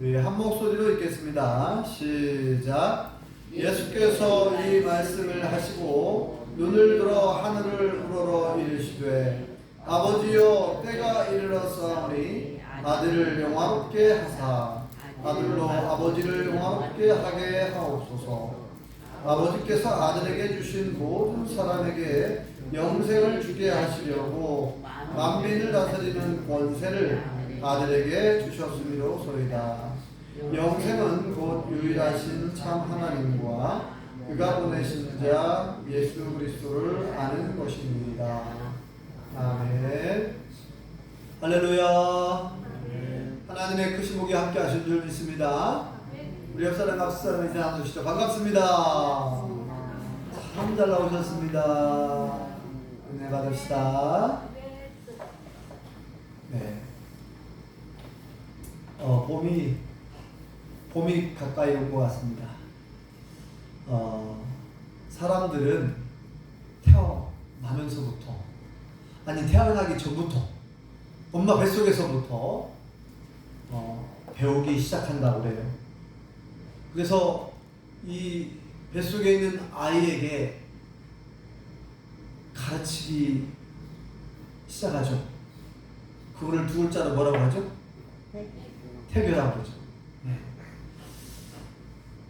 우리 한 목소리로 읽겠습니다. 시작. 예수께서 이 말씀을 하시고 눈을 들어 하늘을 우러러 이르시되 아버지여 때가 이르렀사오니 아들을 영화롭게 하사 아들로 아버지를 영화롭게 하게 하옵소서. 아버지께서 아들에게 주신 모든 사람에게 영생을 주게 하시려고 만민을 다스리는 권세를 아들에게 주셨음이로소이다. 영생은 곧 유일하신 참 하나님과 그가 보내신 자 예수 그리스도를 아는 것입니다. 아멘. 할렐루야. 하나님의 크신 복이 함께 하신 줄 믿습니다. 우리 옆사람 앞사람 이제 앉으시죠. 반갑습니다. 참 잘 나오셨습니다. 은혜 받읍시다. 네. 봄이 가까이 온 것 같습니다. 사람들은 태어나면서부터, 아니 태어나기 전부터, 엄마 뱃속에서부터 배우기 시작한다고 그래요. 그래서 이 뱃속에 있는 아이에게 가르치기 시작하죠. 그거를 두 글자로 뭐라고 하죠? 태교라고 그러죠. 네.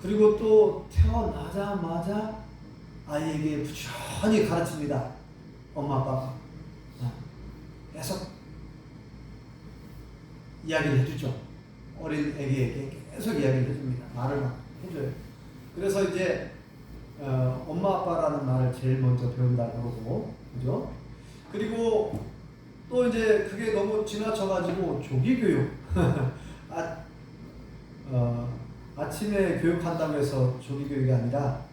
그리고 또 태어나자마자 아이에게 부지런히 가르칩니다. 엄마 아빠가 계속 이야기를 해주죠. 어린 아기에게 계속 이야기를 해줍니다. 말을 막 해줘요. 그래서 이제 엄마 아빠라는 말을 제일 먼저 배운다고 그러고, 그죠? 그리고 또 이제 그게 너무 지나쳐가지고 조기교육 아침에 교육한다고 해서 조기교육이 아니라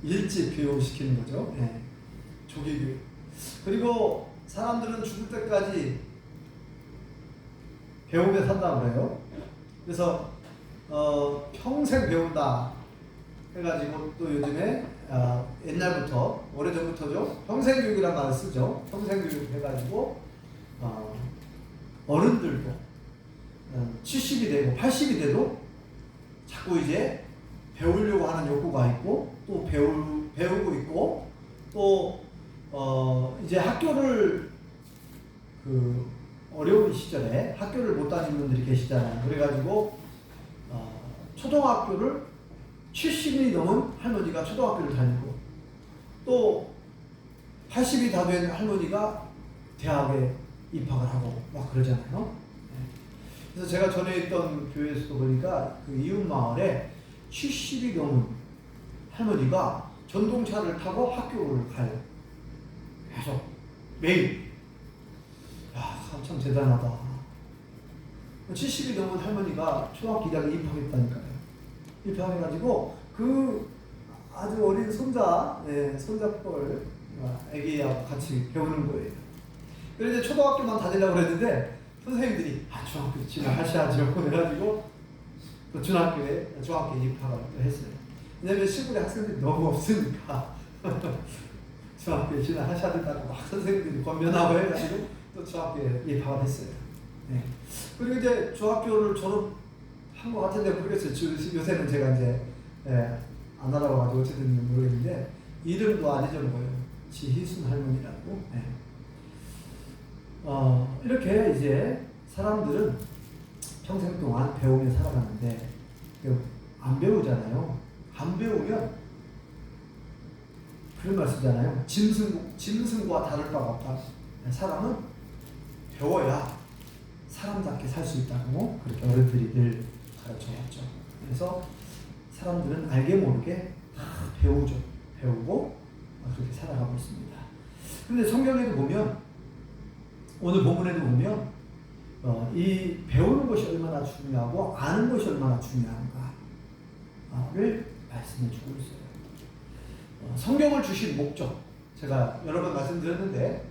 일찍 교육시키는 거죠. 네. 조기교육. 그리고 사람들은 죽을 때까지 배우며 산다고 그래요. 그래서 평생 배운다 해가지고 또 요즘에 옛날부터 오래전부터죠. 평생교육이라는 말을 쓰죠. 평생교육 해가지고 어른들도 70이 되고 80이 돼도 자꾸 이제 배우려고 하는 욕구가 있고 또 배우고 있고 또 이제 학교를 어려운 시절에 학교를 못 다니는 분들이 계시잖아요. 그래가지고 초등학교를 70이 넘은 할머니가 초등학교를 다니고 또 80이 다 된 할머니가 대학에 입학을 하고 막 그러잖아요. 그래서 제가 전에 있던 교회에서도 보니까 그 이웃 마을에 70이 넘은 할머니가 전동차를 타고 학교를 가요. 계속 매일. 야, 참 대단하다. 70이 넘은 할머니가 초등학교 2학년 입학했다니까요. 입학해가지고 그 아주 어린 손자뻘 애기하고 같이 배우는 거예요. 그래서 이제 초등학교만 다니려고 그랬는데 선생님들이 중학교 진학하셔야죠. 그래가지고 또 중학교에 입학을 했어요. 왜냐면 시골에 학생들이 너무 없으니까 중학교에 진학하셔야 된다고 막 선생님들이 권면하고 해가지고 또 중학교에 입학을 했어요. 네. 그리고 이제 중학교를 졸업한 것 같은데 모르겠어요. 요새는 제가 이제 안 알아봐가지고 어쨌든 모르겠는데 이름도 안 잊어먹어요. 지희순 할머니라고. 네. 이렇게 이제 사람들은 평생 동안 배우며 살아가는데 안 배우잖아요. 안 배우면 그런 말 쓰잖아요. 짐승과 다를 바가 없다. 사람은 배워야 사람답게 살 수 있다고 그렇게 어른들이 늘 가르쳐왔죠. 그래서 사람들은 알게 모르게 다 배우죠. 배우고 그렇게 살아가고 있습니다. 그런데 성경에도 보면 오늘 본문에도 보면 이 배우는 것이 얼마나 중요하고 아는 것이 얼마나 중요한가를 말씀해 주고 있어요. 성경을 주신 목적, 제가 여러 번 말씀드렸는데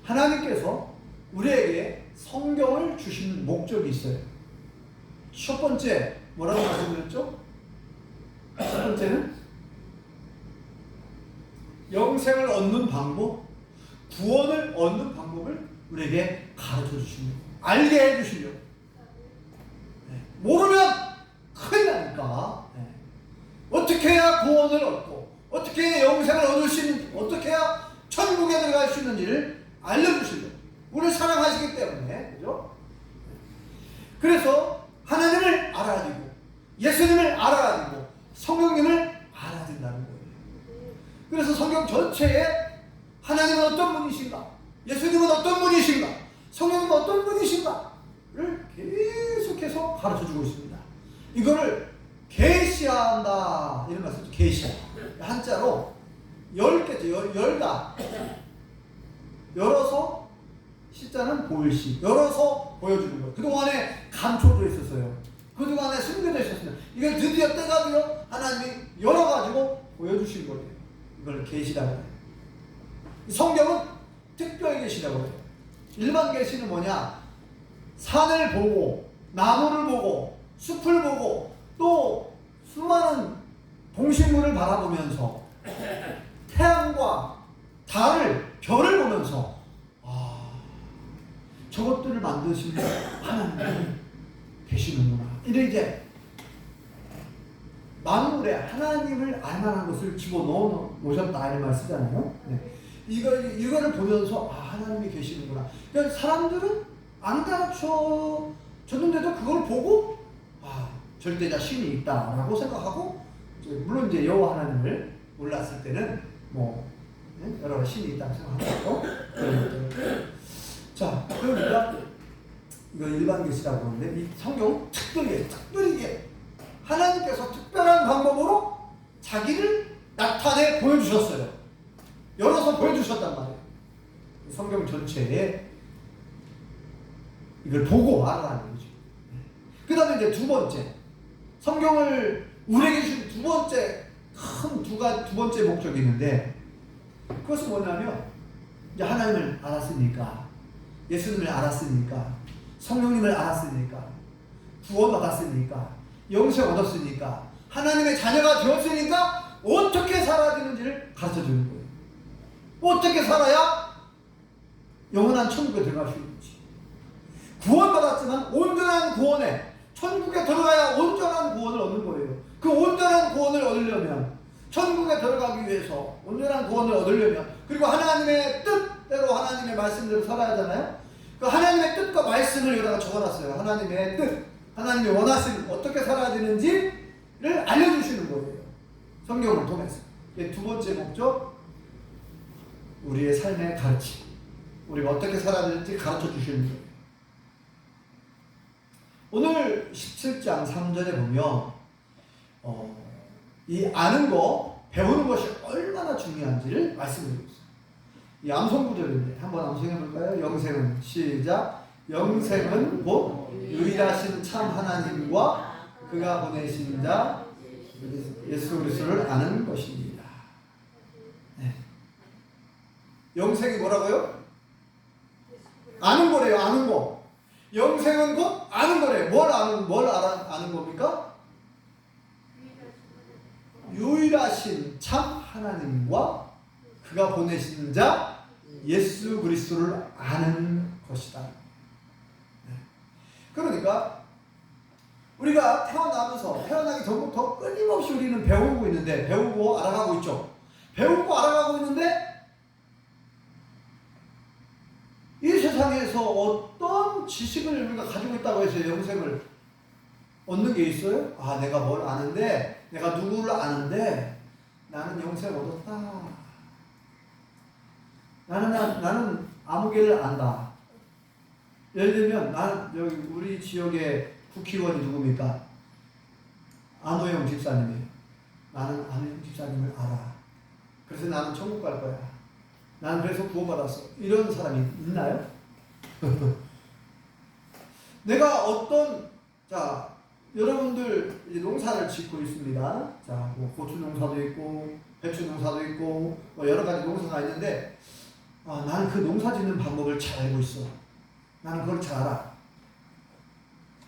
하나님께서 우리에게 성경을 주신 목적이 있어요. 첫 번째 뭐라고 말씀드렸죠? 첫 번째는 영생을 얻는 방법, 구원을 얻는 방법을 우리에게 가르쳐 주시려고, 알게 해 주시려고. 모르면 될까? 어떻게 해야 구원을 얻고 어떻게 해야 영생을 얻을 수 있는지 어떻게 해야 천국에 들어갈 수 있는지를 알려주시려고 우리를 사랑하시기 때문에 그죠? 그래서 하나님을 알아야 되고 예수님을 알아야 되고 성령님을 알아야 된다는 거예요. 그래서 성경 전체에 하나님은 어떤 분이신가, 예수님은 어떤 분이신가, 성령님은 어떤 분이신가를 계속해서 가르쳐주고 있습니다. 이거를 계시한다 이런 말씀이죠. 계시야. 한자로 10개죠. 열다. 열어서 시자는 보일시. 열어서 보여주는 거예요. 그동안에 감춰져 있었어요. 그동안에 숨겨져 있었어요. 이걸 드디어 떼가지고 하나님이 열어가지고 보여주신 거예요. 이걸 계시라고 해요. 성경은 특별 계시라고 해요. 일반 계시는 뭐냐? 산을 보고 나무를 보고 숲을 보고 또 수많은 동식물을 바라보면서 태양과 달을 별을 보면서 저것들을 만드신 하나님이 계시는구나. 이제 만물에 하나님을 알만한 것을 집어넣어 놓으셨다 이런 말 쓰잖아요. 이거를 보면서 하나님이 계시는구나. 그러니까 사람들은 안 가르쳐 줬는데도 그걸 보고 절대자 신이 있다라고 생각하고 물론 이제 여호와 하나님을 몰랐을 때는 여러 가지 신이 있다고 생각하고 자 그러니까 이거 일반 계시라고 하는데 이 성경 특별히 하나님께서 특별한 방법으로 자기를 나타내 보여주셨어요. 열어서 보여주셨단 말이에요. 성경 전체에 이걸 보고 알아라는 거죠. 그 다음에 이제 두 번째 성경을 우리에게 주신 두 번째 두 번째 목적이 있는데 그것은 뭐냐면 이제 하나님을 알았으니까 예수님을 알았으니까 성령님을 알았으니까 구원받았으니까 영생 얻었으니까 하나님의 자녀가 되었으니까 어떻게 살아야 되는지를 가르쳐주는 거예요. 어떻게 살아야 영원한 천국에 들어갈 수 있는지. 구원받았지만 온전한 구원에 천국에 들어가야 온전한 구원을 얻는 거예요. 그 온전한 구원을 얻으려면 천국에 들어가기 위해서 온전한 구원을 얻으려면 그리고 하나님의 뜻대로 하나님의 말씀대로 살아야 하잖아요. 그 하나님의 뜻과 말씀을 여기다가 적어놨어요. 하나님의 뜻, 하나님이 원하시는 어떻게 살아야 되는지를 알려주시는 거예요. 성경을 통해서. 두 번째 목적, 우리의 삶의 가르침, 우리가 어떻게 살아야 되는지 가르쳐 주시는 거예요. 오늘 17장 3절에 보면 이 아는 거, 배우는 것이 얼마나 중요한지를 말씀드리고 있어요. 이 암송구절인데 한번 암송해 볼까요? 영생은 시작. 영생은 곧 유일하신 참 하나님과 그가 보내신 자 예수 그리스도를 아는 것입니다. 네. 영생이 뭐라고요? 아는 거래요. 아는 거. 영생은 곧 아는 거래요. 뭘 아는 겁니까? 유일하신 참 하나님과 그가 보내신 자 예수 그리스도를 아는 것이다. 네. 그러니까 우리가 태어나기 전부터 끊임없이 우리는 배우고 있는데 배우고 알아가고 있죠. 배우고 알아가고 있는데 이 세상에서 어떤 지식을 우리가 가지고 있다고 해서 영생을 얻는 게 있어요? 내가 뭘 아는데 내가 누구를 아는데 나는 영생을 얻었다. 나는 아무개를 안다. 예를 들면 여기 우리 지역의 국회의원이 누굽니까? 안호영 집사님이에요. 나는 안호영 집사님을 알아. 그래서 나는 천국 갈 거야. 나는 그래서 구원받았어. 이런 사람이 있나요? 내가 여러분들 농사를 짓고 있습니다. 고추 농사도 있고, 배추 농사도 있고, 여러 가지 농사가 있는데, 나는 그 농사 짓는 방법을 잘 알고 있어. 나는 그걸 잘 알아.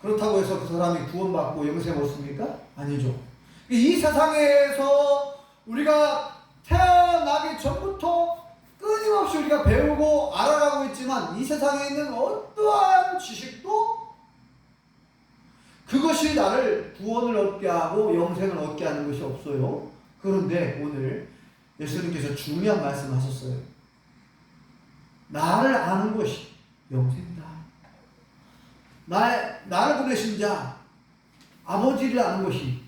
그렇다고 해서 그 사람이 구원받고 영생 얻습니까? 아니죠. 이 세상에서 우리가 태어나기 전부터 끊임없이 우리가 배우고 알아가고 있지만 이 세상에 있는 어떠한 지식도 그것이 나를 구원을 얻게 하고 영생을 얻게 하는 것이 없어요. 그런데 오늘 예수님께서 중요한 말씀하셨어요. 나를 아는 것이 영생이다. 나를 보내신 자, 아버지를 아는 것이,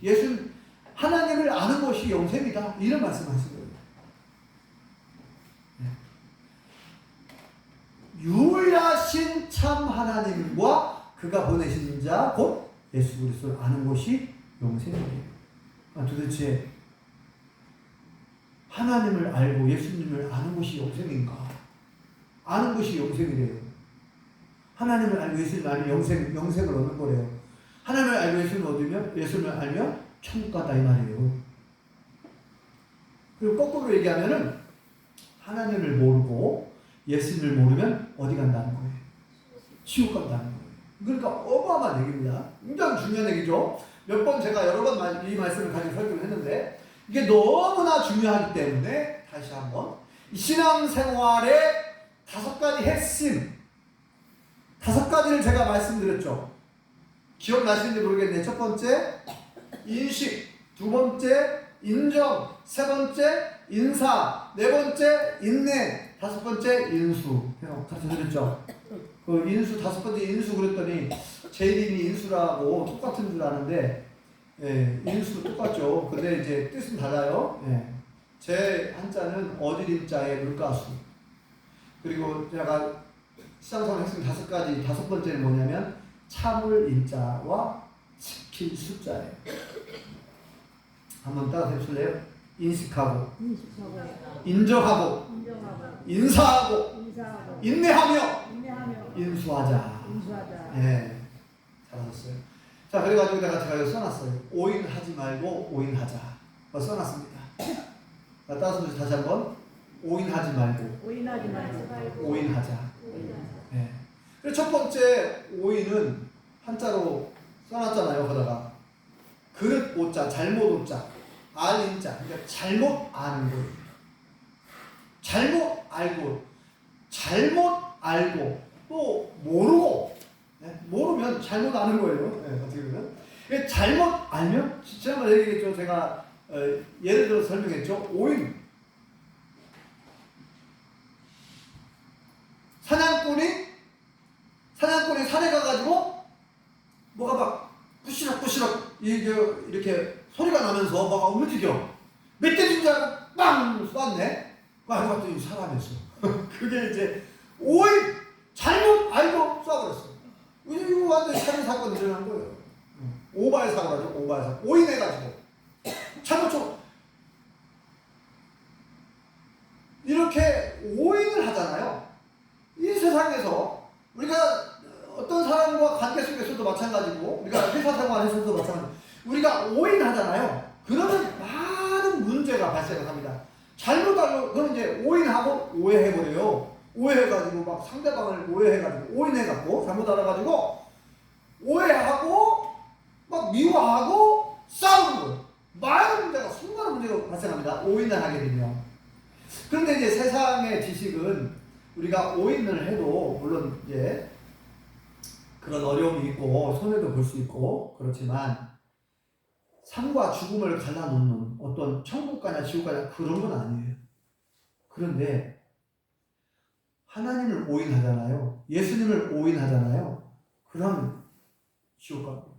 하나님을 아는 것이 영생이다. 이런 말씀하신 거예요. 유일하신 참 하나님과 그가 보내신 자, 곧 예수 그리스도를 아는 것이 영생이에요. 도대체 하나님을 알고 예수님을 아는 것이 영생인가? 아는 것이 영생이래요. 하나님을 알고 예수님을 알면 영생을 얻는 거래요. 하나님을 알고 예수님을 알면 천국 가다 이 말이에요. 그리고 거꾸로 얘기하면은 하나님을 모르고 예수님을 모르면 어디 간다는 거예요? 지옥 간다는 거예요. 그러니까 어마어마한 얘기입니다. 굉장히 중요한 얘기죠. 몇 번 제가 여러 번 이 말씀을 가지고 설교를 했는데 이게 너무나 중요하기 때문에 다시 한번 신앙생활의 5가지 핵심 5가지를 제가 말씀드렸죠. 기억나시는지 모르겠네. 첫 번째 인식, 두 번째 인정, 세 번째 인사, 네 번째 인내, 5번째 인수. 같이 들었죠? 그 인수, 5번째 인수 그랬더니 제 이름이 인수라고 똑같은 줄 아는데, 예, 인수 똑같죠. 근데 이제 뜻은 달라요. 예. 제 한자는 어디림자의 물가수. 그리고 제가 시장성의 핵심 5가지, 5번째는 뭐냐면 참을 인자와 지킬 숫자예요. 한번 따라 해보실래요? 인식하고, 인정하고, 인사하고, 인내하며, 인수하자. 예, 잘하셨어요. 자, 그래가지고 제가 써놨어요. 오인하지 말고 오인하자. 써놨습니다. 자, 따라서 다시 한번 오인하지 말고 오인하자. 예. 그래서 첫 번째 오인은 한자로 써놨잖아요. 거다가 그릇 오자, 잘못 오자, 알인자. 그러니까 잘못 아는 거예요. 잘못 알고 또 모르고, 네? 모르면 잘못 아는 거예요. 네, 어떻게 보면 잘못 알면 지난번에 얘기했죠. 제가 예를 들어 설명했죠. 오인. 사냥꾼이 산에 가가지고 뭐가 막 부시럭부시럭 이렇게 소리가 나면서 뭐가 움직여. 멧돼지인 줄 알고 빵 쐈네. 알고 봤더니 사람이었어. 그게 이제 오인. 잘못 알고 쏴버렸어. 이거 완전히 살인 사건이 일어난 거예요. 오바의 사고라죠. 오바의 사고. 오인해가지고 잘못 이렇게 오인을 하잖아요. 이 세상에서 우리가 어떤 사람과 관계 속에서도 마찬가지고, 우리가 회사 생활에서도 마찬가지고, 우리가 오인하잖아요. 그러면 많은 문제가 발생을 합니다. 잘못 알고, 그건 이제 오인하고 오해해버려요. 오해해가지고 막 상대방을 오해해가지고 오인해갖고 잘못 알아가지고 오해하고 막 미워하고 싸우는 거예요. 많은 문제가, 수많은 문제가 발생합니다. 오인을 하게 되면. 그런데 이제 세상의 지식은 우리가 오인을 해도 물론 이제 그런 어려움이 있고 손해도 볼 수 있고 그렇지만 삶과 죽음을 갈라놓는 어떤 천국 가냐 지옥 가냐 그런 건 아니에요. 그런데 하나님을 오인하잖아요. 예수님을 오인하잖아요. 그럼 지옥 가고,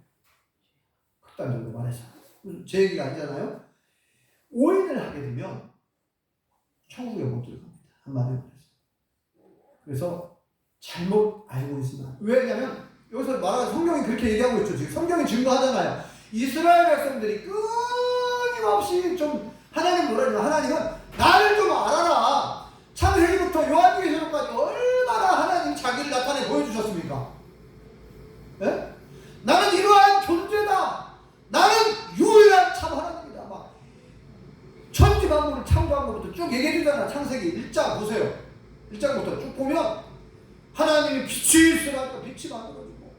극단적으로 말해서 제 얘기가 아니잖아요. 오인을 하게 되면 천국에 못 들어갑니다. 한마디로 말해서. 그래서 잘못 알고 있으면, 왜냐면 여기서 말하는 성경이 그렇게 얘기하고 있죠. 지금 성경이 증거하잖아요. 이스라엘 백성들이 끊임없이 좀 하나님 뭐라 그러냐, 하나님은 나를 좀 알아라. 창세기부터 요한계시록까지 얼마나 하나님 자기를 나타내 보여주셨습니까? 예? 나는 이러한 존재다. 나는 유일한 참 하나님이다. 막 천지만물을 창조한 것부터 쭉 얘기해 주잖아. 창세기 1장 보세요. 1장부터 쭉 보면 하나님이 빛이 있으라니까 빛이 만들어지고,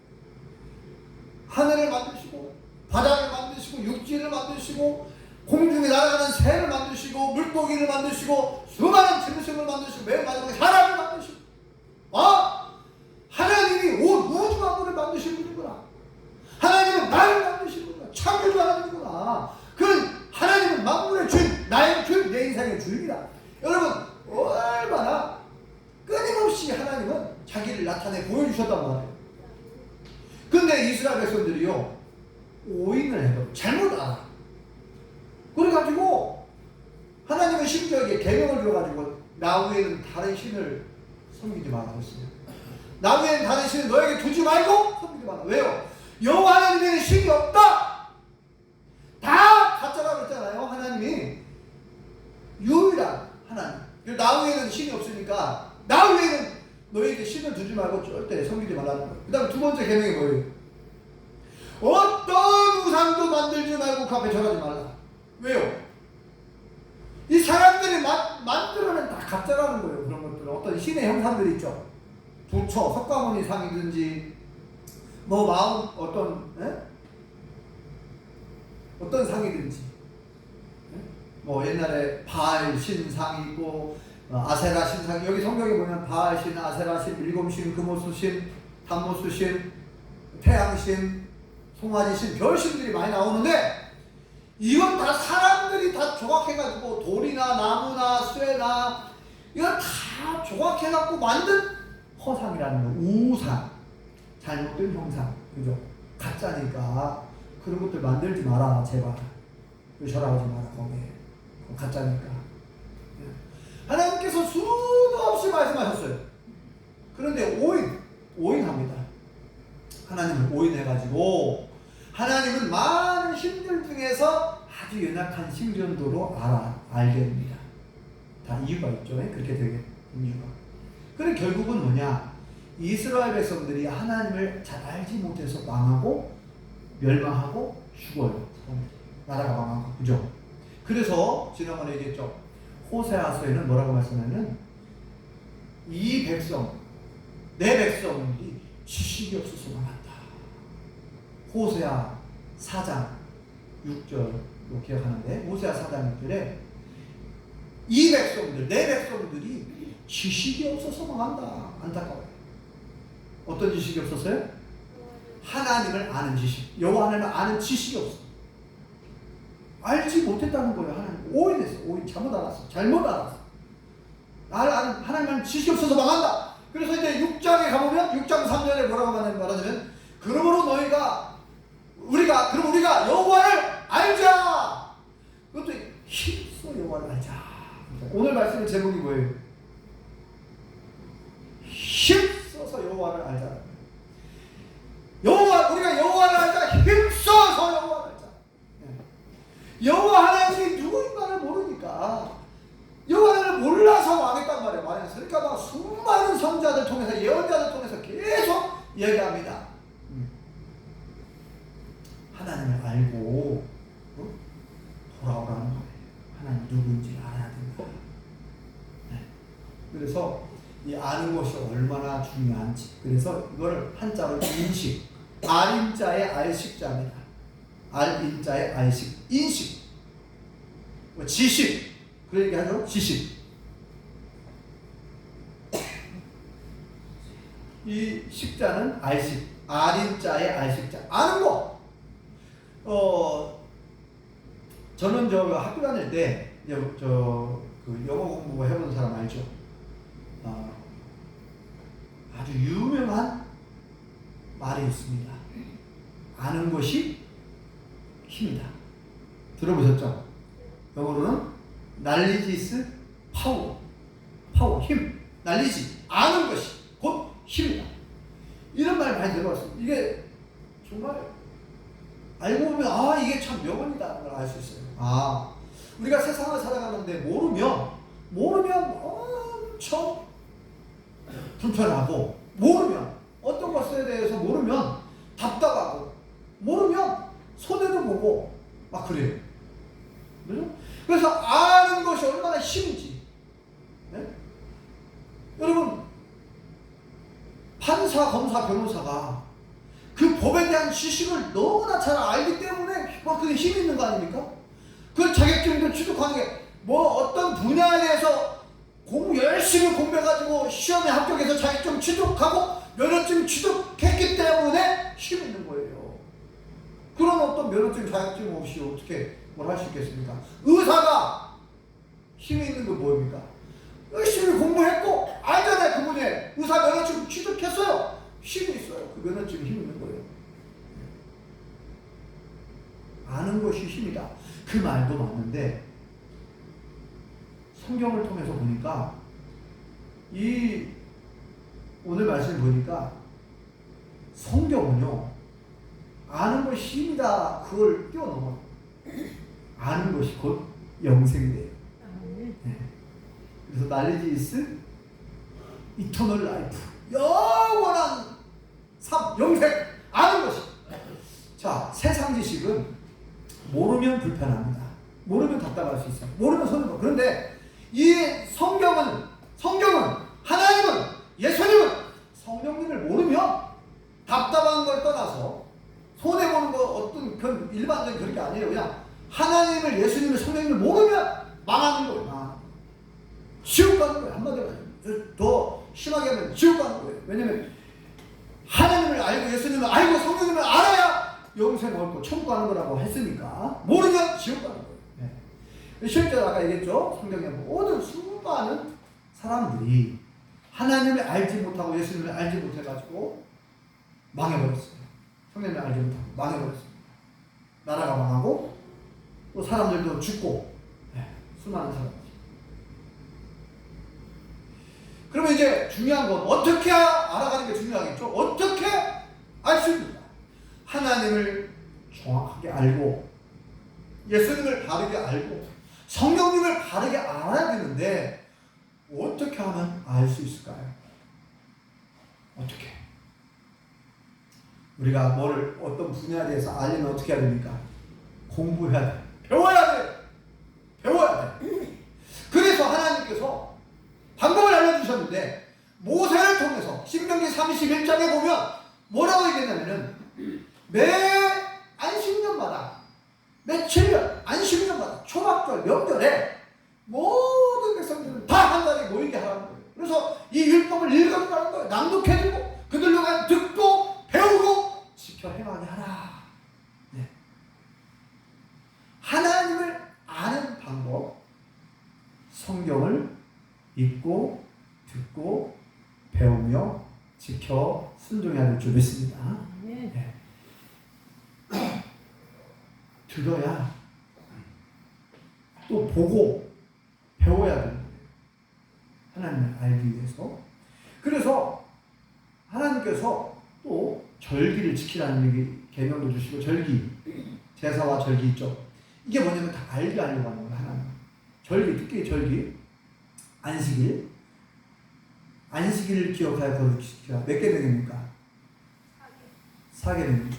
하늘을 만드시고 바다를 만드시고 육지를 만드시고 공중에 날아가는 새를 만드시고 물고기를 만드시고 수많은 짐승을 만드시고 맨 마지막에 사람을 만드시고, 하나님이 온 우주 만물을 만드신 분이구나. 하나님은 나를 만드시는구나. 창조주 하나님이구나. 그는 하나님은 만물의 주인, 나의 주인, 내 인생의 주인이다. 여러분, 얼마나 끊임없이 하나님은 자기를 나타내 보여주셨단 말이에요. 근데 이스라엘 백성들이요, 오인을 해도 잘못 알아. 그래가지고 하나님은 심지어 계명을 줘가지고 나 외에는 다른 신을 섬기지 말라 했어요. 나 외에는 다른 신을 너에게 두지 말고 섬기지 말라. 왜요? 여호와 하나님에는 신이 없다. 다 가짜라고 했잖아요. 하나님이 유일한 하나님. 나 외에는 신이 없으니까 나 외에는 너에게 신을 두지 말고 절대 섬기지 말라는 거예요. 그 다음 두 번째 계명이 뭐예요? 어떤 우상도 만들지 말고 그 앞에 절하지 말라. 왜요? 이 사람들이 만들어낸 다 가짜라는 거예요. 그런 것들은 어떤 신의 형상들이 있죠. 부처, 석가모니 상이든지 뭐 마음 어떤 상이든지 뭐 옛날에 바알 신상이 있고 아세라 신상, 여기 성경에 보면 바알 신, 아세라 신, 일곰신, 금오수 신, 단모수 신, 태양신, 송아지 신, 별신들이 많이 나오는데 이건 다 사람들이 다 조각해가지고 돌이나 나무나 쇠나 이건 다 조각해갖고 만든 허상이라는 거. 우상, 잘못된 형상, 그죠? 가짜니까 그런 것들 만들지 마라 제발. 절하지 마라 거기에. 가짜니까. 하나님께서 수도 없이 말씀하셨어요. 그런데 오인합니다. 하나님을 오인해가지고 하나님은 많은 신들 중에서 아주 연약한 신전도로 알게 됩니다. 다 이유가 있죠. 그렇게 되게 이유가. 그래 결국은 뭐냐? 이스라엘 백성들이 하나님을 잘 알지 못해서 망하고 멸망하고 죽어요. 나라가 망하고. 그죠? 그래서 지난번에 얘기했죠. 호세아서에는 뭐라고 말씀하냐면 이 백성, 내 백성들이 지식이 없어서 망한다. 호세아 4장 6절로 기억하는데 호세아 4장 6절에 이 백성들, 내 백성들이 지식이 없어서 망한다. 안타까워요. 어떤 지식이 없었어요? 하나님을 아는 지식. 여호와 하나님을 아는 지식이 없어. 알지 못했다는 거예요. 하나님 오인했어. 잘못 알았어. 나를 아는 하나님은 지식이 없어서 망한다. 그래서 이제 6장에 가보면 6장 3절에 뭐라고 말하냐면 그러므로 우리가 여호와를 알자. 그것도 힘써 여호와를 알자. 오늘 말씀의 제목이 뭐예요? 힘써서 여호와를 알자. 우리가 여호와를 알자. 힘써서 여호와를 알자. 여호와 하나님이 누구인가를 모르니까 여호와를 몰라서 망했단 말이에요. 그러니까 막 수많은 선자들 통해서 예언자들 통해서 계속 얘기합니다. 하나님을 알고 돌아오라는 거예요. 하나님 누구인지 알아야 된다. 그래서 이 아는 것이 얼마나 중요한지. 그래서 이거를 한자로 인식, 알인자의 알식자입니다. 알인자의 알식, 인식, 지식. 그 얘기 하죠. 지식. 이 식자는 알식, 알인자의 알식자. 아는 거. 저는 학교 다닐 때 그 영어 공부 해본 사람 알죠? 아주 유명한 말이 있습니다. 아는 것이 힘이다. 들어보셨죠? 영어로는 knowledge is power, 힘. knowledge, 아는 것이 곧 힘이다. 이런 말 많이 들어봤습니다. 이게 정말 알고 보면 이게 참 명언이다라는 걸 알 수 있어요. 우리가 세상을 살아가는데 모르면 엄청 불편하고, 모르면 어떤 것에 대해서 모르면 답답하고, 모르면 손해도 보고 막 그래요. 그죠? 그래서 아는 것이 얼마나 힘인지. 네? 여러분, 판사, 검사, 변호사가 그 법에 대한 지식을 너무나 잘 알기 때문에 막 그게 힘이 있는 거 아닙니까? 그 자격증도 취득하는 게 어떤 분야에 대해서 열심히 공부해가지고 시험에 합격해서 자격증 취득하고 면허증 취득했기 때문에 힘이 있는 거예요. 그런 어떤 면허증, 자격증 없이 어떻게 뭘 할 수 있겠습니까? 의사가 힘이 있는 건 뭡니까? 열심히 공부했고 알잖아요. 그분의 의사 면허증 취득했어요. 힘이 있어요. 그 면허증이 힘이 있는 거예요. 아는 것이 힘이다. 그 말도 맞는데 성경을 통해서 보니까 이 오늘 말씀을 보니까 성경은요 아는 것이 힘이다 그걸 뛰어넘어요. 아는 것이 곧 영생이 돼요. 네. 그래서 knowledge is eternal life. 영원한 삶, 영생, 아는 것이. 자, 세상 지식은 모르면 불편합니다. 모르면 답답할 수 있어요. 모르면 손해보. 그런데 이 성경은 하나님은 예수님은 성령님을 모르면 답답한 걸 떠나서 손해보는 거 어떤 그런 일반적인 그런 게 아니에요. 그냥 하나님을 예수님을 성령님을 모르면 망하는 거예요. 지옥 가는 거예요. 한마디로 더 심하게 하면 지옥 가는 거예요. 왜냐면 하나님을 알고 예수님을 알고 성령님을 알아야 영생 얻고 천국 가는 거라고 했으니까 모르면 지옥 가는 거예요. 네. 실제로 아까 얘기했죠. 성경에 모든 수많은 사람들이 하나님을 알지 못하고 예수님을 알지 못해가지고 망해버렸어요. 성령님을 알지 못하고 망해버렸습니다. 나라가 망하고 또 사람들도 죽고 수많은 사람들. 그러면 이제 중요한 건 어떻게 알아가는 게 중요하겠죠? 어떻게 알 수 있는가? 하나님을 정확하게 알고 예수님을 바르게 알고 성령님을 바르게 알아야 되는데 어떻게 하면 알 수 있을까요? 어떻게? 우리가 뭐를 어떤 분야에 대해서 알려면 어떻게 해야 됩니까? 공부해야 돼. 배워야 돼. 배워야 돼. 그래서 하나님께서 방법을 알려주셨는데 모세를 통해서 신명기 31장에 보면 뭐라고 얘기했냐면은 매 안식년마다 매 7년 안식년마다 초막절 명절에 모든 백성들은 다 한 자리에 모이게 하라는 거예요. 그래서 이 율법을 읽어주라는 거예요. 낭독해주고 그들로 듣고 배우고 지켜 행하게 하라. 네. 하나님을 아는 방법, 성경을 읽고 듣고 배우며 지켜 순종해야 될 줄 믿습니다. 네. 들어야 또 보고 배워야 되는 거예요. 하나님을 알기 위해서. 그래서 하나님께서 또 절기를 지키라는 얘기 계명도 주시고 절기, 제사와 절기 있죠. 이게 뭐냐면 다 알게 하려고 하는 거예요. 하나님. 절기, 특히 절기, 안식일을 기억하여 거룩히시키라. 몇 계명입니까? 4계명입니다.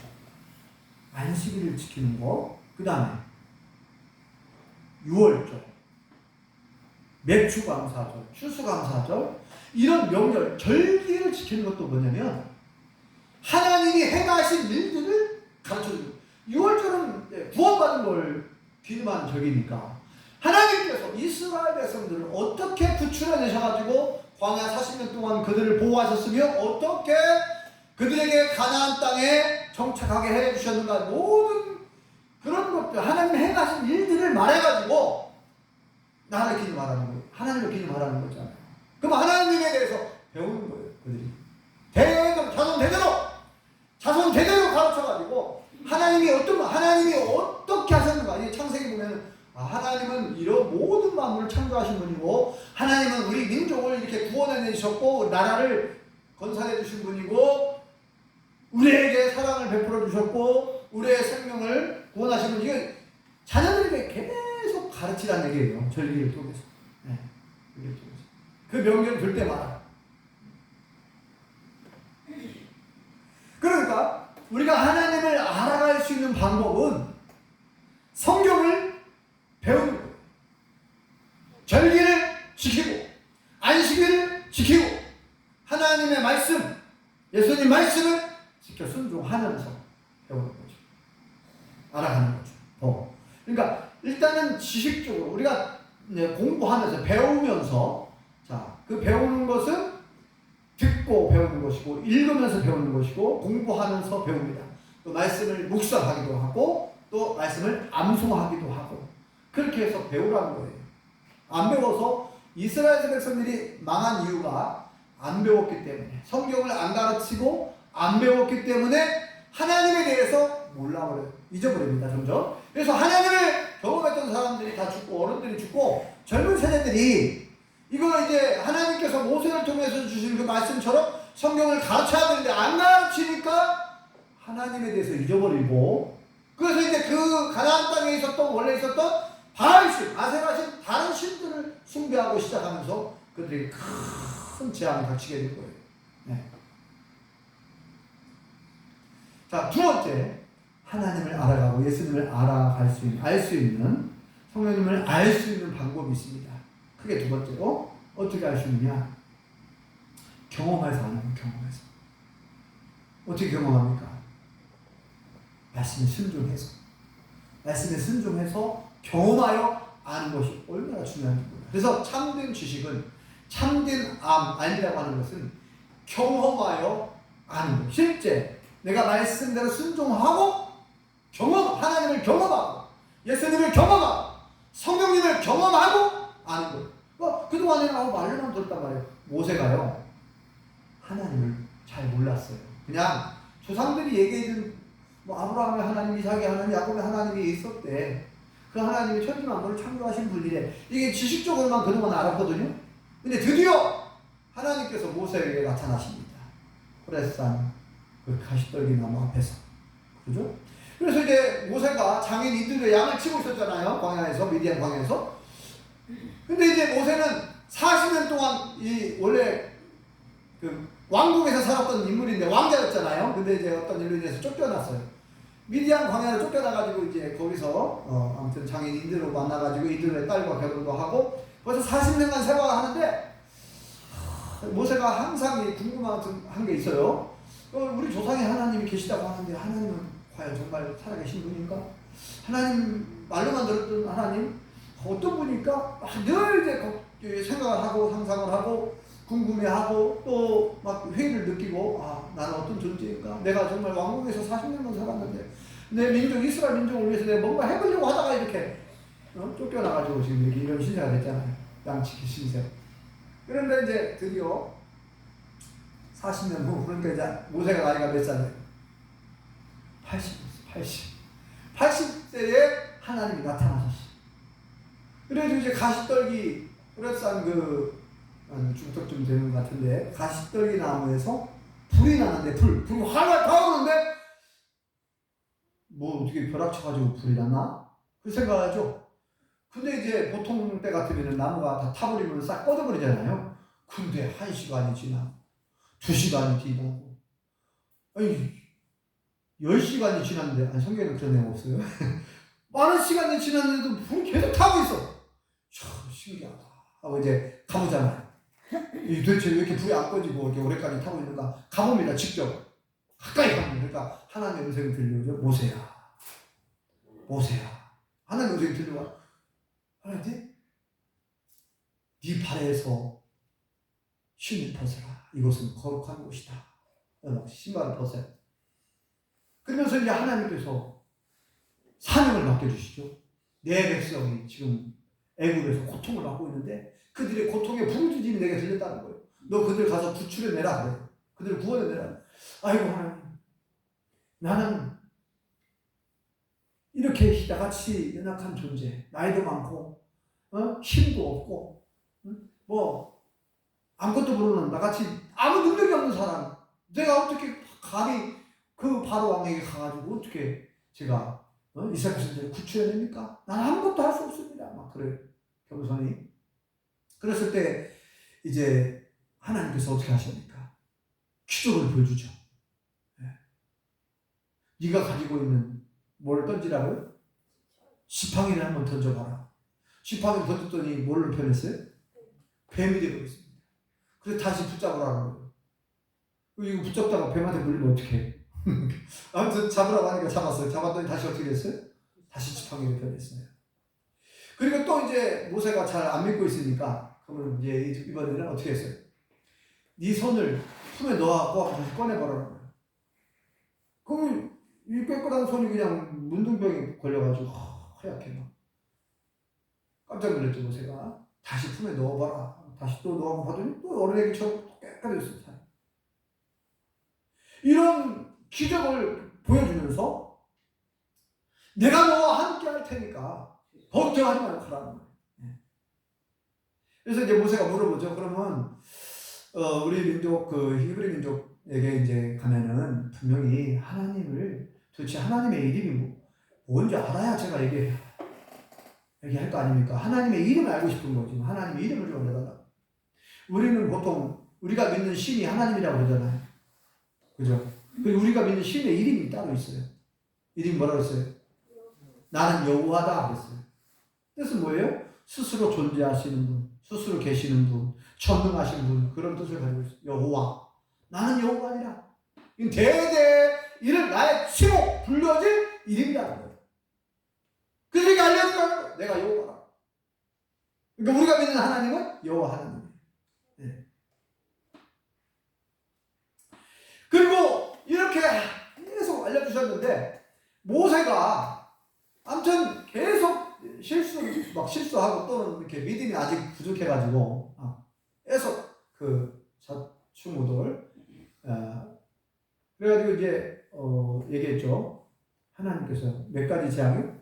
안식일을 지키는 거, 그 다음에 6월절, 맥주감사절, 추수감사절, 이런 명절, 절기를 지키는 것도 뭐냐면 하나님이 행하신 일들을 가르쳐주는 거예요. 6월절은 구원받은 걸 기념하는 절기니까 하나님께서 이스라엘 백성들을 어떻게 구출해내셔가지고 광야 40년 동안 그들을 보호하셨으며 어떻게 그들에게 가나안 땅에 정착하게 해주셨는가, 모든 그런 것들 하나님 행하신 일들을 말해가지고 나를 기념하라는 거예요. 하나님을 기념하라는 거잖아요. 그럼 하나님에 대해서 배우는 거예요. 그들이 자손 대대로 가르쳐가지고 하나님이 하나님이 어떻게 하셨는가. 이 창세기 보면 하나님은 이런 모든 만물을 창조하신 분이고 하나님은 우리 민족을 이렇게 구원해내셨고 나라를 건설해 주신 분이고 우리에게 사랑을 베풀어 주셨고 우리의 생명을 구원하신 분. 이거 자녀들에게 계속 가르치라는 얘기예요. 절기를 통해서. 네. 그 명절 들 때마다. 그러니까 우리가 하나님을 알아갈 수 있는 방법은 성경을 배우는 거예요. 절기를 지키고 안식일을 지키고 하나님의 말씀, 예수님 말씀을 지켜 순종하면서 배우는 거죠. 알아가는 거죠. 그러니까 일단은 지식적으로 우리가 공부하면서 배우면서 그 배우는 것은 듣고 배우는 것이고 읽으면서 배우는 것이고 공부하면서 배웁니다. 또 말씀을 묵상하기도 하고 또 말씀을 암송하기도 하고 그렇게 해서 배우라는 거예요. 안 배워서 이스라엘 백성들이 망한 이유가 안 배웠기 때문에 성경을 안 가르치고 안 배웠기 때문에 하나님에 대해서 몰라버려요. 잊어버립니다. 점점. 그래서 하나님을 경험했던 사람들이 다 죽고 어른들이 죽고 젊은 세대들이 이거 이제 하나님께서 모세를 통해서 주신 그 말씀처럼 성경을 가르쳐야 되는데 안 가르치니까 하나님에 대해서 잊어버리고 그래서 이제 그 가나안 땅에 있었던 원래 있었던 바알신, 아세라신 다른 신들을 숭배하고 시작하면서 그들이 큰 재앙을 닥치게 될 거예요. 네. 자, 두 번째, 하나님을 알아가고 예수님을 알아갈 수 있는, 알 수 있는, 성령님을 알 수 있는 방법이 있습니다. 크게 두 번째로 어떻게 알 수 있느냐? 경험해서 아는 경험해서. 어떻게 경험합니까? 말씀에 순종해서. 말씀에 순종해서 경험하여 아는 것이 얼마나 중요한지 몰라요. 그래서 참된 지식은 참된 알이라고 하는 것은 경험하여 아는 것. 실제 내가 말씀대로 순종하고 하나님을 경험하고 예수님을 경험하고 성령님을 경험하고 아는 것. 그동안에는 말로만 들었단 말이에요. 모세가요 하나님을 잘 몰랐어요. 그냥 조상들이 얘기해준 아브라함의 하나님, 이삭의 하나님, 야곱의 하나님이 있었대. 그 하나님이 천지만물을 창조하신 분이래. 이게 지식적으로만 그동안 알았거든요. 근데 드디어 하나님께서 모세에게 나타나십니다. 호레산 그 가시떨기 나무 앞에서. 그죠? 그래서 이제 모세가 장인 이들의 양을 치고 있었잖아요. 광야에서, 미디안 광야에서. 근데 이제 모세는 40년 동안 원래 그 왕국에서 살았던 인물인데 왕자였잖아요. 근데 이제 어떤 일로 인해서 쫓겨났어요. 미디안 광야로 쫓겨나가지고 이제 거기서 아무튼 장인 인들로 만나가지고 이들의 딸과 결혼도 하고 벌써 40년간 생활하는데 모세가 항상 궁금한 게 있어요. 우리 조상의 하나님이 계시다고 하는데 하나님은 과연 정말 살아계신 분인가? 하나님 말로만 들었던 하나님 어떤 분일까? 늘 이제 생각을 하고 상상을 하고 궁금해하고 또 막 회의를 느끼고 나는 어떤 존재인가? 내가 정말 왕국에서 40년만 살았는데 내 민족 이스라엘 민족을 위해서 내가 뭔가 해보려고 하다가 이렇게 쫓겨나가지고 지금 이렇게 이런 신세가 됐잖아요. 양치기 신세. 그런데 이제 드디어 40년 후 그러니까 이제 모세가 나이가 몇 살이에요? 80세에 하나님이 나타나셨어요. 그래서 이제 가시떨기 호렙산 중턱쯤 되는 것 같은데 가시떨기 나무에서 불이 나는데 불이 활활 타오르는데 어떻게 벼락쳐가지고 불이 났나? 그 생각하죠. 근데 이제 보통 때 같으면 나무가 다 타버리면 싹 꺼져버리잖아요. 근데 1시간이 지나고 2시간이 지나고 10시간이 지났는데 성경에는 그런 내용 없어요. 많은 시간이 지났는데도 불이 계속 타고 있어. 참 신기하다 하고 이제 가보잖아요. 도대체 왜 이렇게 불이 안 꺼지고 이렇게 오래까지 타고 있는가? 가봅니다. 직접 가까이 가면 그러니까 하나님의 음성이 들려오죠. 모세야 하나님의 음성이 들려와. 하나님 네 발에서 신을 벗어라. 이곳은 거룩한 곳이다. 신발을 벗어요. 그러면서 이제 하나님께서 사명을 맡겨주시죠. 내 백성이 지금 애국에서 고통을 받고 있는데 그들의 고통의 부르짖음이 내게 들렸다는 거예요. 너 그들 가서 구출해내라 그래요. 그들을 구원해내라. 아이고 하나님, 나는 이렇게 나같이 연약한 존재, 나이도 많고 힘도 없고 아무것도 모르는 나같이 아무 능력이 없는 사람, 내가 어떻게 감히 그 바로 왕에게 가가지고 어떻게 제가 이스라엘 백성들을 구출해냅니까? 나는 아무것도 할 수 없습니다. 막 그래요. 겸손히. 그랬을 때 이제 하나님께서 어떻게 하십니까? 기적을 보여주죠. 네가 가지고 있는 뭘 던지라고요? 지팡이를 한번 던져봐라. 지팡이를 던졌더니 뭘로 변했어요? 뱀이 되어버렸습니다. 그래서 다시 붙잡으라고. 이거 붙잡다가 뱀한테 물리면 어떡해? 아무튼 잡으라고 하니까 잡았어요. 잡았더니 다시 어떻게 됐어요? 다시 지팡이로 변했어요. 그리고 또 이제 모세가 잘 안 믿고 있으니까 그러면 이제 이번에는 어떻게 했어요? 네 손을 품에 넣어갖고 다시 꺼내버려라고요. 그러면 이 꾀꼬란 손이 그냥 문둥병에 걸려가지고 하얗게 막 깜짝 놀랐죠. 모세가 다시 품에 넣어봐라. 다시 또 넣어보고 봤더니 또 어린애기처럼 깨끗해졌어요. 이런 기적을 보여주면서 내가 너와 함께 할 테니까 걱정하지 말고 가라는 거예요. 그래서 이제 모세가 물어보죠. 그러면 우리 민족 그 히브리 민족에게 이제 가면은 분명히 하나님을 도대체 하나님의 이름이 뭔지 알아야 제가 얘기할 거 아닙니까? 하나님의 이름을 알고 싶은 거지. 하나님의 이름을 좀 알려달라. 우리는 보통 우리가 믿는 신이 하나님이라고 그러잖아요. 그죠? 그리고 우리가 믿는 신의 이름이 따로 있어요. 이름이 뭐라고 했어요? 나는 여호와다 그랬어요. 뜻은 뭐예요? 스스로 존재하시는 분, 스스로 계시는 분, 전능하신 분, 그런 뜻을 가지고 있어요. 여호와. 나는 여호와니라. 이건 대대 이를 나의 치목 불려질 이름이라는 거예요. 그러니까 알려주라는 거예요. 내가 여호와라. 그러니까 우리가 믿는 하나님은 여호와 하나님이에요. 네. 그리고 이렇게 계속 알려주셨는데 모세가 아무튼 계속 실수하고 또는 이렇게 믿음이 아직 부족해가지고 계속 그 자충우돌 그래가지고 이제 얘기했죠. 하나님께서 몇 가지 재앙이요?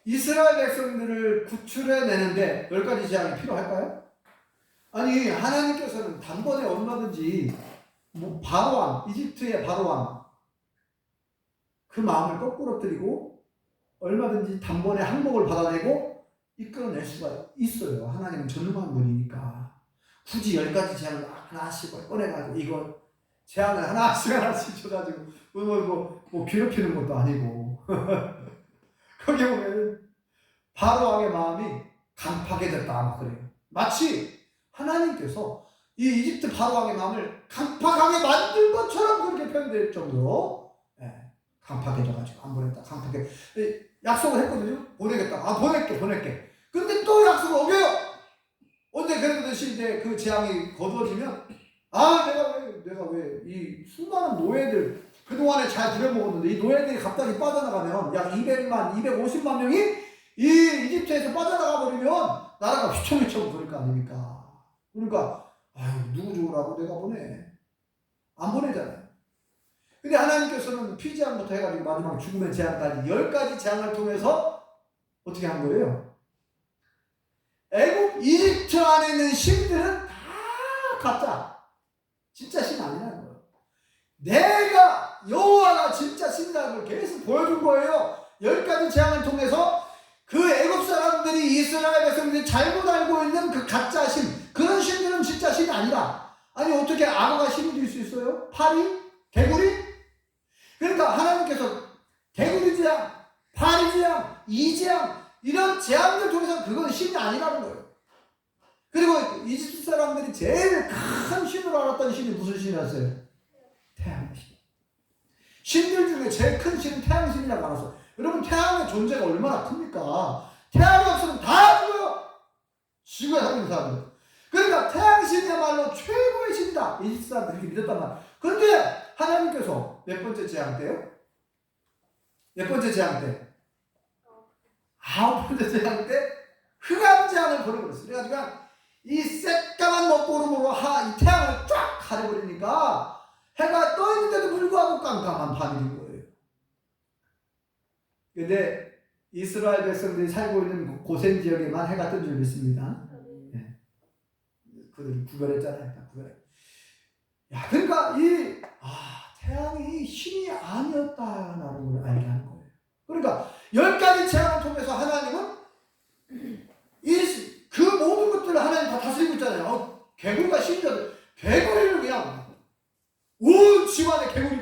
이스라엘 백성들을 구출해내는데 10가지 재앙이 필요할까요? 아니 하나님께서는 단번에 얼마든지 바로왕, 이집트의 바로왕 그 마음을 거꾸로 뜨리고 얼마든지 단번에 항복을 받아내고 이끌어낼 수가 있어요. 하나님은 전능한 분이니까 굳이 10가지 재앙을 하나씩 꺼내가지고 이거 재앙을 하나씩 줘가지고 뭐 괴롭히는 것도 아니고 거기 보면 바로왕의 마음이 강팍해 됐다 막 그래요. 마치 하나님께서 이 이집트 바로왕의 마음을 강팍하게 만든 것처럼 그렇게 표현될 정도로 강팍해져가지고 안 보냈다. 강팍해 약속을 했거든요. 보내겠다. 보낼게. 근데 또 약속을 어겨요. 언제 그랬듯이 이제 그 재앙이 거두어지면 내가 왜 이 수많은 노예들 그동안에 잘 부려먹었는데 이 노예들이 갑자기 빠져나가면 약 250만 명이 이 이집트에서 빠져나가 버리면 나라가 휘청휘청 그럴 거 아닙니까? 그러니까 누구 좋으라고 내가 보내. 안 보내잖아요. 근데 하나님께서는 피지암부터 해가지고 마지막 죽음의 재앙까지 10가지 재앙을 통해서 어떻게 한 거예요? 애국 이집트 안에 있는 신들은 다 가짜. 진짜 신 아니라는 거예요. 내가 여호와가 진짜 신이라는 걸 계속 보여준 거예요. 10가지 재앙을 통해서 그 애국 사람들이 이스라엘 백성들이 잘못 알고 있는 그 가짜 신, 그런 신들은 진짜 신이 아니라. 아니 어떻게 악어가 신이 될 수 있어요? 파리? 개구리? 그러니까 하나님께서 개구리 재앙, 파리 재앙, 이 재앙 이런 재앙을 통해서 그건 신이 아니라는 거예요. 그리고 이집트 사람들이 제일 큰 신으로 알았던 신이 무슨 신이었어요? 태양신. 신들 중에 제일 큰 신은 태양신이라고 알았어요. 여러분 태양의 존재가 얼마나 큽니까? 태양이 없으면 다 죽어요. 지구에 살고 있는 사람들. 그러니까 태양신이야말로 최고의 신이다. 이집트 사람들이 그렇게 믿었단 말이에요. 그런데 하나님께서 몇 번째 재앙 때요? 몇 번째 재앙 때? 9번째 재앙 때 흑암 재앙을 보내버렸어요. 그래가지고 이 새까만 먹구름으로 이 태양을 쫙 가려버리니까 해가 떠 있는데도 불구하고 깜깜한 밤이 된 거예요. 근데 이스라엘 백성들이 살고 있는 고센 지역에만 해가 뜬 줄 믿습니다. 네. 그들이 구별했잖아요. 그러니까 태양이 신이 아니었다라는 걸 알게 하는 거예요. 그러니까 10가지 재앙을 통해서 하나님은 그 모든 것들을 하나님 다 다스리고 있잖아요. 개구리가 신이잖아요. 개구리를 그냥 온 집안에 개구리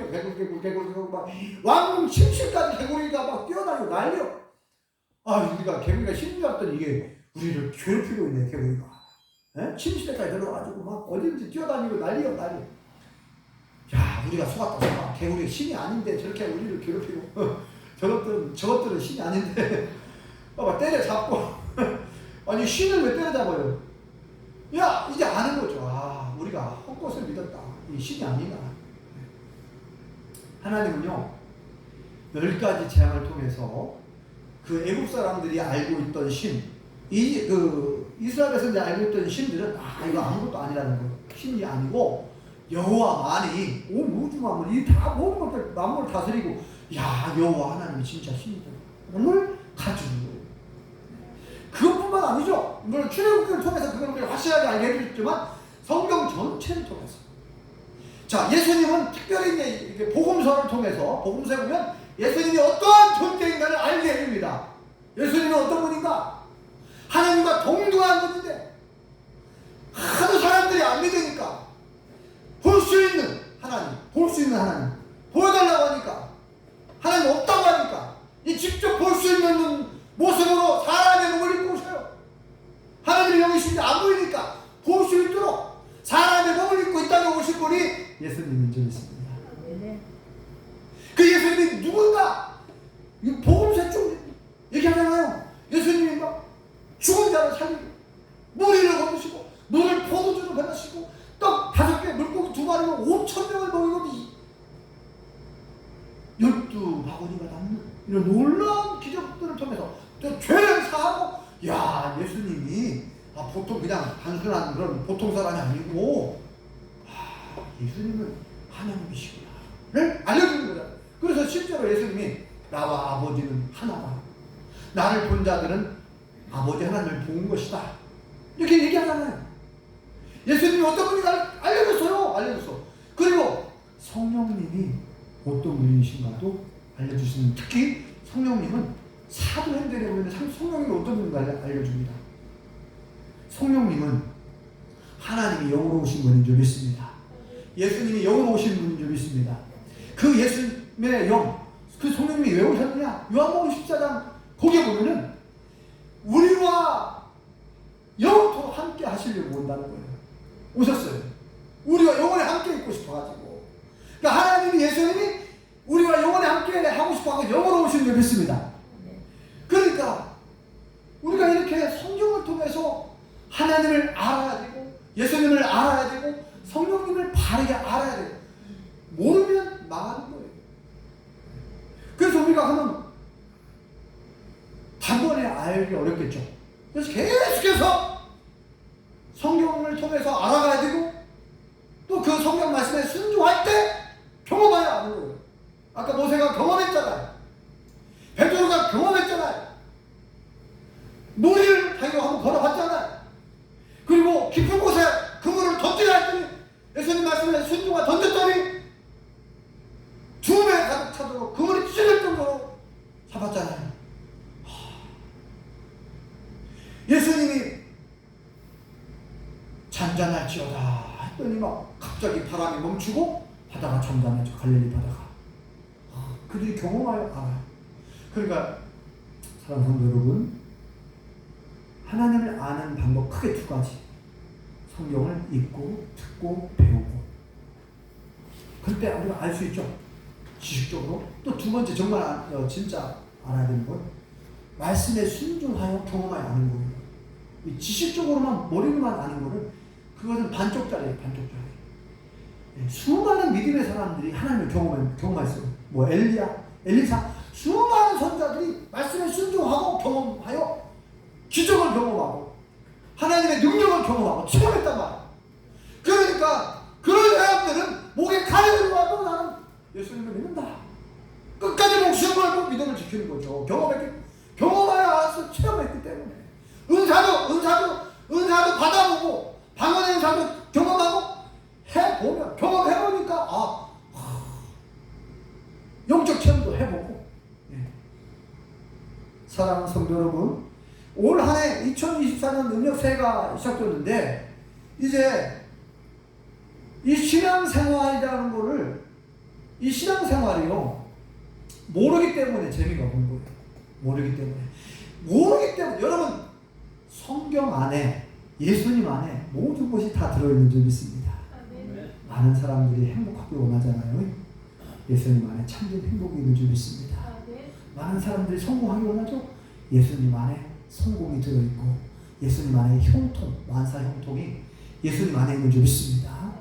막 왕궁 침실까지 개구리가 막 뛰어다니고 난리요. 우리가 개구리가 신인 줄 알았더니 이게 우리를 괴롭히고 있네 개구리가. 침실에까지 들어가지고 막 어디든지 뛰어다니고 난리요. 야 우리가 속았다. 개구리가 신이 아닌데 저렇게 우리를 괴롭히고 저것들은 신이 아닌데 막 때려잡고 아니 신을 왜 때려잡아요? 야 이제 아는 거죠. 우리가 헛것을 믿었다. 이 신이 아니다. 하나님은요 10가지 재앙을 통해서 그 애국 사람들이 알고 있던 신, 이스라엘에서 이제 알고 있던 신들은 이거 아무것도 아니라는 거예요. 신이 아니고 여호와만이 온 우주 만물 이 다 모든 것들 만물을 다스리고 여호와 하나님이 진짜 신이다. 를 가지고 그것뿐만 아니죠. 물론 출애굽기를 통해서 그걸 확실하게 알게 해주셨지만 성경 전체를 통해서 자 예수님은 특별히 이제 복음서를 통해서 복음서에 보면 예수님이 어떠한 존재인가를 알게 해줍니다. 예수님은 어떤 분인가? 하나님과 동등한 분인데 하도 사람들이 안 믿으니까 볼 수 있는 하나님 보여달라고 하니까 하나님 없다고 하니까 이 직접 볼 수 있는 모습으로 사람의 몸을 입고 오셔요. 하나님이 여기 있는데 안 보이니까 볼 수 있도록 사람의 몸을 입고 이 땅에 오신 분이 예수님인 줄 믿습니다. 그 예수님이 누군가? 이 복음서에 좀 얘기하잖아요. 예수님이 막 죽은 자를 살리고 무리를 거두시고 물을 포도주로 변하시고 떡 5개 물고기 2마리로 5,000명을 먹이고 12바구니가 남는 이런 놀라운 기적들을 통해서 또 죄를 사하고 예수님이 보통 그냥 단순한 그런 보통 사람이 아니고 예수님은 하나님이시구나를 알려주는 거잖아요. 그래서 실제로 예수님이 나와 아버지는 하나다. 나를 본 자들은 아버지 하나님을 본 것이다. 이렇게 얘기하잖아요. 예수님이 어떤 분인가 알려줬어. 그리고 성령님이 어떤 분이신가도 알려주시는 특히 성령님은 사도행전에 보면 성령님이 어떤 분인가 알려줍니다. 성령님은 하나님이 영으로 오신 분인 줄 믿습니다. 예수님이 영으로 오신 분인 줄 믿습니다. 그 예수님의 영, 그 성령님이 왜 오셨느냐? 요한복음 14장 거기에 보면은 우리와 영원토록 함께 하시려고 온다는 거예요. 오셨어요. 우리와 영원히 함께 있고 싶어가지고. 그러니까 하나님이 예수님이 우리와 영원히 함께 하고 싶어하고 영으로 오신 줄 믿습니다. 그러니까 우리가 이렇게 성경을 통해서 하나님을 알아야 되고 예수님을 알아야 되고 성령님을 바르게 알아야 되고 모르면 망하는 거예요. 그래서 우리가 하면 단번에 알기 어렵겠죠. 그래서 계속해서 성경을 통해서 알아가야 되고 또 그 성경 말씀에 순종할 때 경험해야 하는 거예요. 아까 모세가 경험했잖아요. 베드로가 경험했잖아요. 무리를 자기가 한번 걸어봤잖아요. 그리고 깊은 곳에 그물을 던지려 했더니 예수님 말씀에 순종하 던졌더니 2배 가득 차도록 그물이 찢어질 정도로 잡았잖아요. 예수님이 잔잔할지어다 했더니 막 갑자기 바람이 멈추고 바다가 잠잠해져. 갈릴리 바다가. 그들이 경험하여 알아요. 그러니까 사랑하는 성도 여러분, 하나님을 아는 방법 크게 2가지. 성경을 읽고 듣고 배우고. 그때 우리가 알 수 있죠. 지식적으로. 또 2번째 정말 진짜 알아야 되는 건 말씀에 순종하여 경험하여 아는 거예요. 이 지식적으로만 머리로만 아는 거는 그것은 반쪽짜리예요. 반쪽짜리. 수많은 믿음의 사람들이 하나님을 경험했어요. 뭐 엘리사 수많은 선자들이 말씀에 순종하고 경험하여 기적을 경험하고 하나님의 능력을 경험하고 체험했단 말이에요. 그러니까 그런 사람들은 목에 칼이 들어와도 나는 예수님을 믿는다. 끝까지 목숨 걸고 믿음을 지키는 거죠. 경험하여 알아서 체험했기 때문에. 은사도 받아보고 방언의 은사도 경험하고 해보면 경험해보니까 영적 체험도 해보고. 사랑하는 성도 여러분, 올 한해 2024년 능력 새해가 시작됐는데 이제 이 신앙생활이라는 거를 이 신앙생활이요 모르기 때문에 재미가 없는 거예요. 모르기 때문에 여러분 성경 안에 예수님 안에 모든 것이 다 들어있는 줄 믿습니다. 많은 사람들이 행복하길 원하잖아요. 예수님 안에 참된 행복이 있는 줄 믿습니다. 많은 사람들이 성공하길 원하죠. 예수님 안에 성공이 들어있고 예수님 안에 형통, 만사 형통이 예수님 안에 있는 줄 믿습니다.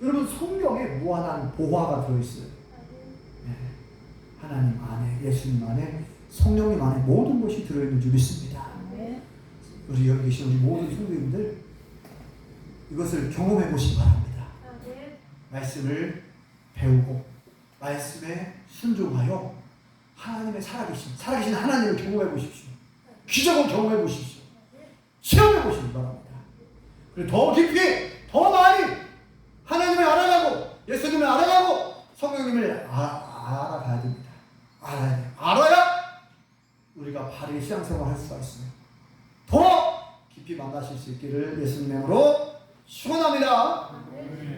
여러분 성경에 무한한 보화가 들어있어요. 하나님 안에, 예수님 안에, 성령님 안에 모든 것이 들어있는 줄 믿습니다. 우리 여기 계신 우리 모든 성도님들 이것을 경험해 보시기 바랍니다. 말씀을 배우고 말씀에 순종하여 하나님의 살아계신 하나님을 경험해 보십시오. 기적을 경험해 보십시오. 체험해 보시기 바랍니다. 그리고 더 깊이, 더 많이 하나님을 알아가고 예수님을 알아가고 성령님을 알아가야 됩니다. 알아야 돼요. 알아야 우리가 바르게 신앙생활을 할 수가 있어요. 더 깊이 만나실 수 있기를 예수님 이름으로 축원합니다.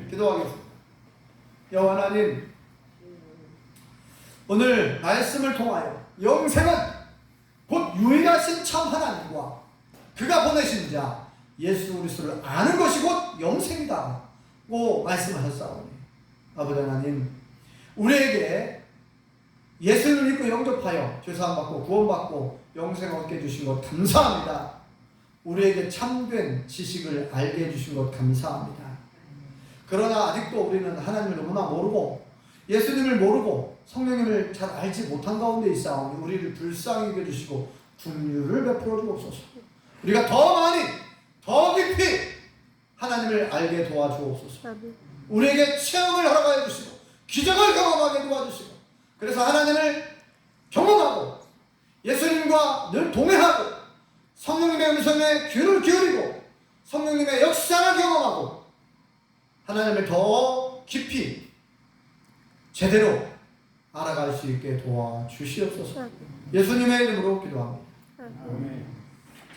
기도하겠습니다. 여호와 하나님, 오늘 말씀을 통하여 영생은 곧 유일하신 참 하나님과 그가 보내신 자 예수 그리스도를 아는 것이 곧 영생이다고 말씀하셨사오니 아버지 하나님, 우리에게 예수를 믿고 영접하여 죄사함받고 구원받고 영생을 얻게 해주신 것 감사합니다. 우리에게 참된 지식을 알게 해주신 것 감사합니다. 그러나 아직도 우리는 하나님을 너무나 모르고 예수님을 모르고 성령님을 잘 알지 못한 가운데 있사오니 우리를 불쌍히 여겨주시고 긍휼을 베풀어 주옵소서. 우리가 더 많이 더 깊이 하나님을 알게 도와주옵소서. 우리에게 체험을 하라고 해주시고 기적을 경험하게 도와주시고 그래서 하나님을 경험하고 예수님과 늘 동행하고 성령님의 음성에 귀를 기울이고 성령님의 역사를 경험하고 하나님을 더 깊이 제대로 알아갈 수 있게 도와주시옵소서. 예수님의 이름으로 기도합니다. 아멘.